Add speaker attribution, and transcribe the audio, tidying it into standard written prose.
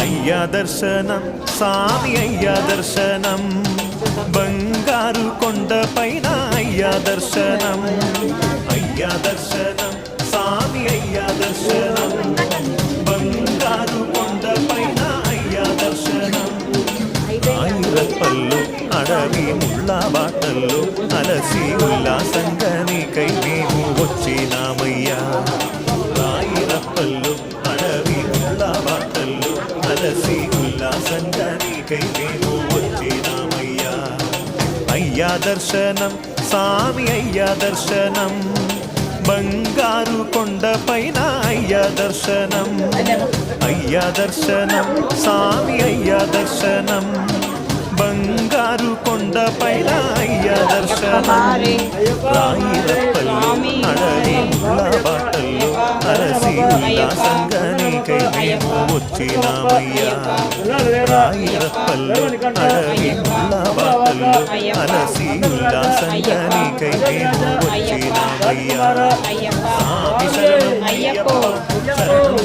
Speaker 1: అయ్యా దర్శనం స్వామి అయ్యా దర్శనం బంగారు కొండ పైన అయ్యా దర్శనం అయ్యా దర్శనం స్వామి అయ్యా దర్శనం బంగారు కొండ పైన అయ్యా దర్శనం ఆయిరప్పల్లో అడవి ముళ్ళ బాటల్లో అలసి ఉల్లాసంగా నీకై మేము వచ్చినామయ్యా రాయిరప్పల్లో అడవి ముళ్ళ బాటల్లో అలసి ఉల్లాసంగా నీకై మేము వచ్చినామయ్యా అయ్యా దర్శనం స్వామి అయ్యా దర్శనం బంగారు కొండ పైన అయ్యా దర్శనం అయ్యా దర్శనం స్వామి అయ్యా దర్శనం బంగారు కొండ పైన అయ్యా దర్శనం రాయిరప్పల్లో అడవి ముళ్ళ బాటల్లో అలసి ఉల్లాసంగా నీకై మేము వచ్చినామయ్యా రాయిరప్పల్లో అడవి ముళ్ళ బాటల్లో అలసి ఉల్లాసంగా నీకై మేము వచ్చినామయ్యా స్వామి శరణం అయ్యప్ప శరణం